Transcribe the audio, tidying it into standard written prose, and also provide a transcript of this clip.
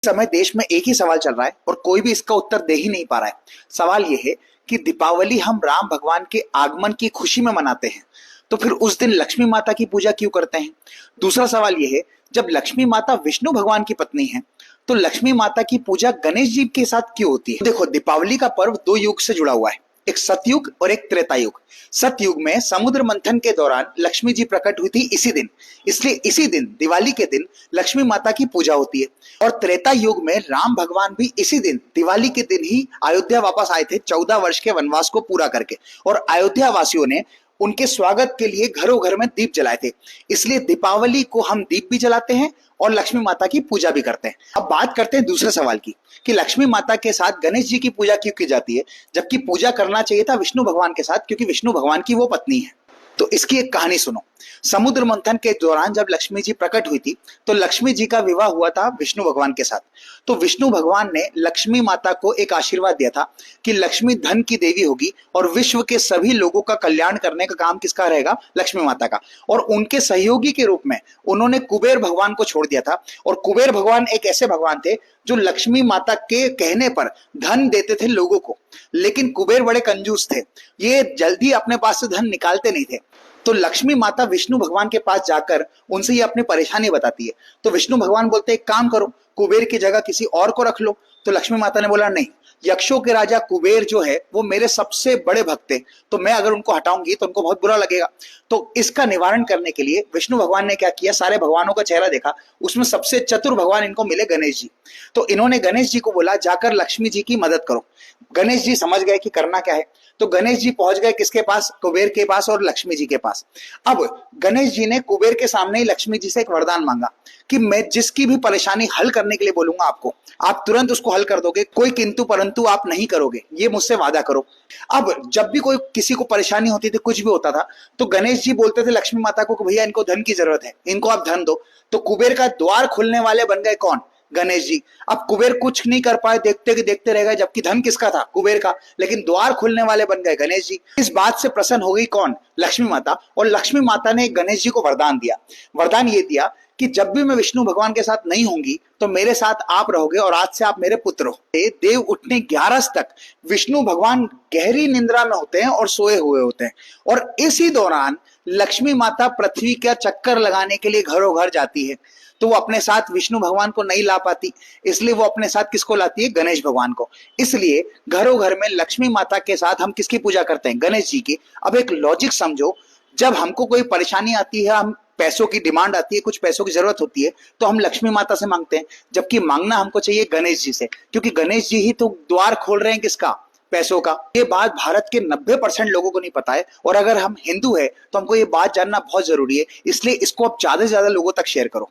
समय देश में एक ही सवाल चल रहा है और कोई भी इसका उत्तर दे ही नहीं पा रहा है। सवाल यह है कि दीपावली हम राम भगवान के आगमन की खुशी में मनाते हैं, तो फिर उस दिन लक्ष्मी माता की पूजा क्यों करते हैं? दूसरा सवाल यह है, जब लक्ष्मी माता विष्णु भगवान की पत्नी है, तो लक्ष्मी माता की पूजा गणेश जी के साथ क्यों होती है? देखो, दीपावली का पर्व दो युग से जुड़ा हुआ है, एक सतयुग और एक त्रेता युग। सतयुग में समुद्र मंथन के दौरान लक्ष्मी जी प्रकट हुई थी इसी दिन, इसलिए इसी दिन दिवाली के दिन लक्ष्मी माता की पूजा होती है। और त्रेता युग में राम भगवान भी इसी दिन दिवाली के दिन ही अयोध्या वापस आए थे 14 वर्ष के वनवास को पूरा करके, और अयोध्या वासियों ने उनके स्वागत के लिए घरों घर में दीप जलाए थे। इसलिए दीपावली को हम दीप भी जलाते हैं और लक्ष्मी माता की पूजा भी करते हैं। अब बात करते हैं दूसरे सवाल की कि लक्ष्मी माता के साथ गणेश जी की पूजा क्यों की जाती है, जबकि पूजा करना चाहिए था विष्णु भगवान के साथ, क्योंकि विष्णु भगवान की वो पत्नी है। तो इसकी एक कहानी सुनो। समुद्र मंथन के दौरान जब लक्ष्मी जी प्रकट हुई थी, तो लक्ष्मी जी का विवाह हुआ था विष्णु भगवान के साथ। तो विष्णु भगवान ने लक्ष्मी माता को एक आशीर्वाद दिया था कि लक्ष्मी धन की देवी होगी और विश्व के सभी लोगों का कल्याण करने का काम किसका रहेगा? लक्ष्मी माता का। और उनके सहयोगी के रूप में उन्होंने कुबेर भगवान को छोड़ दिया था। और कुबेर भगवान एक ऐसे भगवान थे जो लक्ष्मी माता के कहने पर धन देते थे लोगों को, लेकिन कुबेर बड़े कंजूस थे, ये जल्दी अपने पास से धन निकालते नहीं थे। तो लक्ष्मी माता विष्णु भगवान के पास जाकर उनसे ये अपनी परेशानी बताती है। तो विष्णु भगवान बोलते हैं, एक काम करो, कुबेर की जगह किसी और को रख लो। तो लक्ष्मी माता ने बोला, नहीं, यक्षों के राजा कुबेर जो है वो मेरे सबसे बड़े भक्त थे, तो मैं अगर उनको हटाऊंगी तो उनको बहुत बुरा लगेगा। तो इसका निवारण करने के लिए विष्णु भगवान ने क्या किया, सारे भगवानों का चेहरा देखा, उसमें सबसे चतुर भगवान इनको मिले गणेश जी। तो इन्होंने गणेश जी को बोला, जाकर लक्ष्मी जी की मदद करो। गणेश जी समझ गए कि करना क्या है, तो गणेश जी पहुंच गए किसके पास? कुबेर के पास और लक्ष्मी जी के पास। अब गणेश जी ने कुबेर के सामने ही लक्ष्मी जी से एक वरदान मांगा कि मैं जिसकी भी परेशानी हल करने के लिए बोलूंगा आपको, आप तुरंत उसको हल कर दोगे, कोई किंतु परंतु आप नहीं करोगे, ये मुझसे वादा करो। अब जब भी कोई किसी को परेशानी होती थी, कुछ भी होता था, तो गणेश जी बोलते थे लक्ष्मी माता को, भैया इनको धन की जरूरत है, इनको आप धन दो। तो कुबेर का द्वार खोलने वाले बन गए कौन? गणेश जी। अब कुबेर कुछ नहीं कर पाए, देखते देखते रह गए, जबकि धन किसका था? कुबेर का, लेकिन द्वार खोलने वाले बन गए गणेश जी। इस बात से प्रसन्न हो गई कौन? लक्ष्मी माता। और लक्ष्मी माता ने गणेश जी को वरदान दिया। वरदान ये दिया कि जब भी मैं विष्णु भगवान के साथ नहीं होंगी तो मेरे साथ आप रहोगे और आज से आप मेरे पुत्र हो। देव उठने 11 तक विष्णु भगवान गहरी निंद्रा में होते हैं और सोए हुए होते हैं, और इसी दौरान लक्ष्मी माता पृथ्वी का चक्कर लगाने के लिए घरों घर जाती है। तो वो अपने साथ विष्णु भगवान को नहीं ला पाती, इसलिए वो अपने साथ किसको लाती है? गणेश भगवान को। इसलिए घरों घर में लक्ष्मी माता के साथ हम किसकी पूजा करते हैं? गणेश जी की। अब एक लॉजिक समझो, जब हमको कोई परेशानी आती है, हम पैसों की डिमांड आती है, कुछ पैसों की जरूरत होती है, तो हम लक्ष्मी माता से मांगते हैं, जबकि मांगना हमको चाहिए गणेश जी से, क्योंकि गणेश जी ही तो द्वार खोल रहे हैं किसका? पैसों का। ये बात भारत के 90% लोगों को नहीं पता है, और अगर हम हिंदू है तो हमको ये बात जानना बहुत जरूरी है, इसलिए इसको आप ज्यादा से ज्यादा लोगों तक शेयर करो।